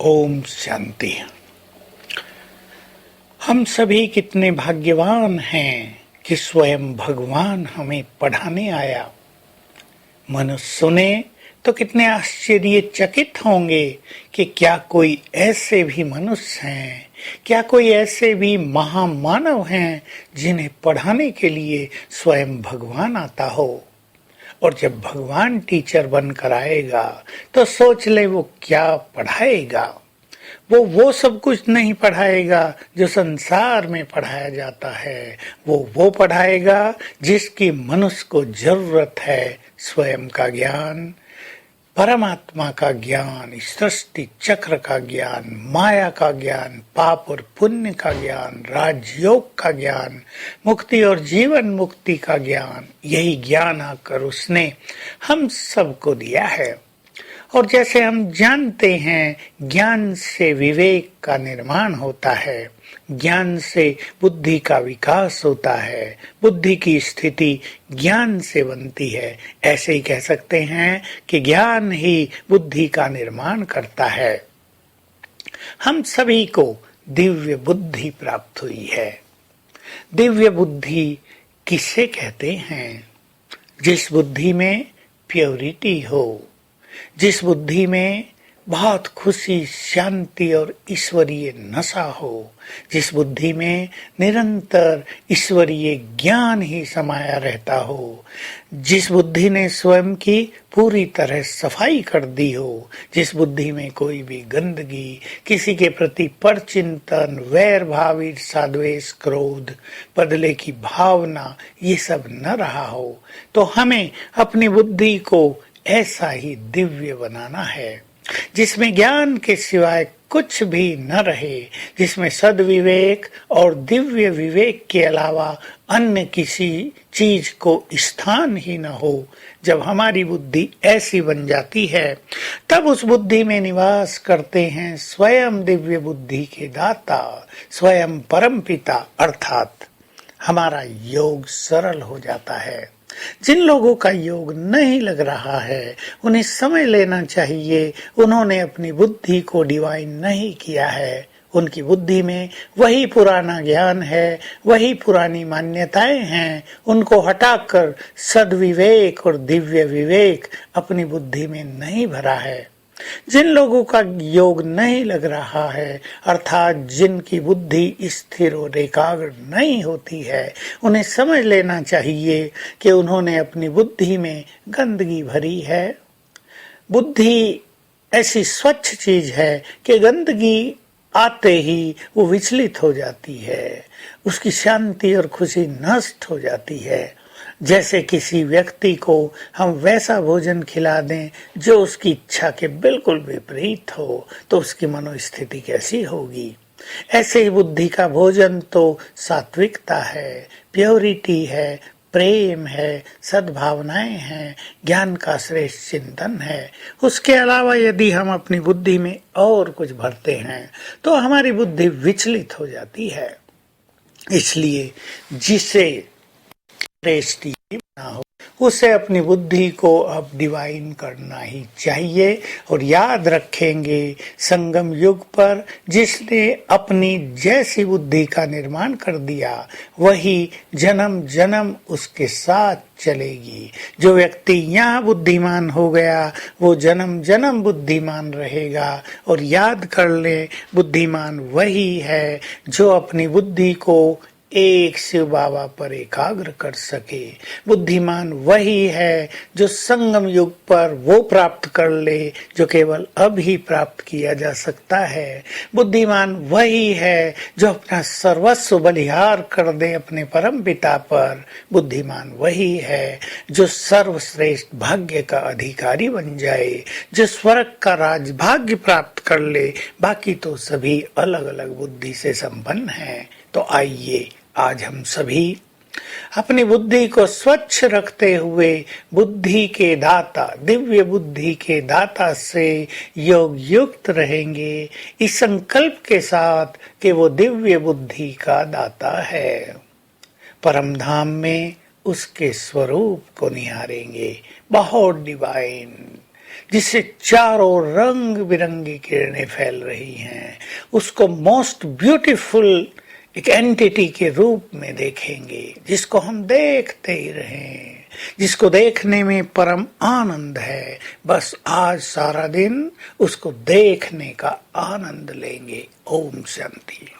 ओम शांति। हम सभी कितने भाग्यवान हैं कि स्वयं भगवान हमें पढ़ाने आया। मनुष्य सुने तो कितने आश्चर्यचकित होंगे कि क्या कोई ऐसे भी मनुष्य हैं, क्या कोई ऐसे भी महामानव हैं जिन्हें पढ़ाने के लिए स्वयं भगवान आता हो। और जब भगवान टीचर बनकर आएगा तो सोच ले वो क्या पढ़ाएगा। वो सब कुछ नहीं पढ़ाएगा जो संसार में पढ़ाया जाता है। वो पढ़ाएगा जिसकी मनुष्य को जरूरत है। स्वयं का ज्ञान, परमात्मा का ज्ञान, सृष्टि चक्र का ज्ञान, माया का ज्ञान, पाप और पुण्य का ज्ञान, राजयोग का ज्ञान, मुक्ति और जीवन मुक्ति का ज्ञान। यही ज्ञान आकर उसने हम सबको दिया है। और जैसे हम जानते हैं, ज्ञान से विवेक का निर्माण होता है, ज्ञान से बुद्धि का विकास होता है, बुद्धि की स्थिति ज्ञान से बनती है। ऐसे ही कह सकते हैं कि ज्ञान ही बुद्धि का निर्माण करता है। हम सभी को दिव्य बुद्धि प्राप्त हुई है। दिव्य बुद्धि किसे कहते हैं? जिस बुद्धि में प्योरिटी हो, जिस बुद्धि में बहुत खुशी, शांति और ईश्वरीय नशा हो, जिस बुद्धि में निरंतर ईश्वरीय ज्ञान ही समाया रहता हो, जिस बुद्धि ने स्वयं की पूरी तरह सफाई कर दी हो, जिस बुद्धि में कोई भी गंदगी, किसी के प्रति परचिंतन, वैर भाव, ईर्षा, द्वेष, क्रोध, बदले की भावना, ये सब न रहा हो, तो हमें अपनी बुद्धि को ऐसा ही दिव्य बनाना है जिसमें ज्ञान के सिवाय कुछ भी न रहे, जिसमें सद्विवेक और दिव्य विवेक के अलावा अन्य किसी चीज को स्थान ही न हो। जब हमारी बुद्धि ऐसी बन जाती है, तब उस बुद्धि में निवास करते हैं स्वयं दिव्य बुद्धि के दाता, स्वयं परमपिता। अर्थात हमारा योग सरल हो जाता है। जिन लोगों का योग नहीं लग रहा है, उन्हें समझ लेना चाहिए उन्होंने अपनी बुद्धि को डिवाइन नहीं किया है। उनकी बुद्धि में वही पुराना ज्ञान है, वही पुरानी मान्यताएं हैं। उनको हटाकर सद्विवेक और दिव्य विवेक अपनी बुद्धि में नहीं भरा है। जिन लोगों का योग नहीं लग रहा है, अर्थात जिनकी बुद्धि स्थिर और एकाग्र नहीं होती है, उन्हें समझ लेना चाहिए कि उन्होंने अपनी बुद्धि में गंदगी भरी है। बुद्धि ऐसी स्वच्छ चीज है कि गंदगी आते ही वो विचलित हो जाती है, उसकी शांति और खुशी नष्ट हो जाती है। जैसे किसी व्यक्ति को हम वैसा भोजन खिला दें जो उसकी इच्छा के बिल्कुल विपरीत हो, तो उसकी मनोस्थिति कैसी होगी। ऐसे ही बुद्धि का भोजन तो सात्विकता है, प्योरिटी है, प्रेम है, सद्भावनाएं हैं, ज्ञान का श्रेष्ठ चिंतन है। उसके अलावा यदि हम अपनी बुद्धि में और कुछ भरते हैं तो हमारी बुद्धि विचलित हो जाती है। इसलिए जिसे श्रेष्ठ ना हो, उसे अपनी बुद्धि को अब डिवाइन करना ही चाहिए। और याद रखेंगे, संगम युग पर जिसने अपनी जैसी बुद्धि का निर्माण कर दिया, वही जन्म जन्म उसके साथ चलेगी। जो व्यक्ति यहाँ बुद्धिमान हो गया, वो जन्म जन्म बुद्धिमान रहेगा। और याद कर ले, बुद्धिमान वही है जो अपनी बुद्धि को एक शिव बाबा पर एकाग्र कर सके। बुद्धिमान वही है जो संगम युग पर वो प्राप्त कर ले जो केवल अब ही प्राप्त किया जा सकता है। बुद्धिमान वही है जो अपना सर्वस्व बलिहार कर दे अपने परम पिता पर। बुद्धिमान वही है जो सर्वश्रेष्ठ भाग्य का अधिकारी बन जाए, जो स्वर्ग का राजभाग्य प्राप्त कर ले। बाकी तो सभी अलग अलग बुद्धि से संपन्न हैं। तो आइए आज हम सभी अपनी बुद्धि को स्वच्छ रखते हुए बुद्धि के दाता, दिव्य बुद्धि के दाता से योग युक्त रहेंगे, इस संकल्प के साथ कि वो दिव्य बुद्धि का दाता है। परम धाम में उसके स्वरूप को निहारेंगे। बहुत डिवाइन, जिससे चारों रंग बिरंगी किरणें फैल रही हैं, उसको मोस्ट ब्यूटीफुल एक एंटिटी के रूप में देखेंगे, जिसको हम देखते ही रहें, जिसको देखने में परम आनंद है। बस आज सारा दिन उसको देखने का आनंद लेंगे। ओम शांति।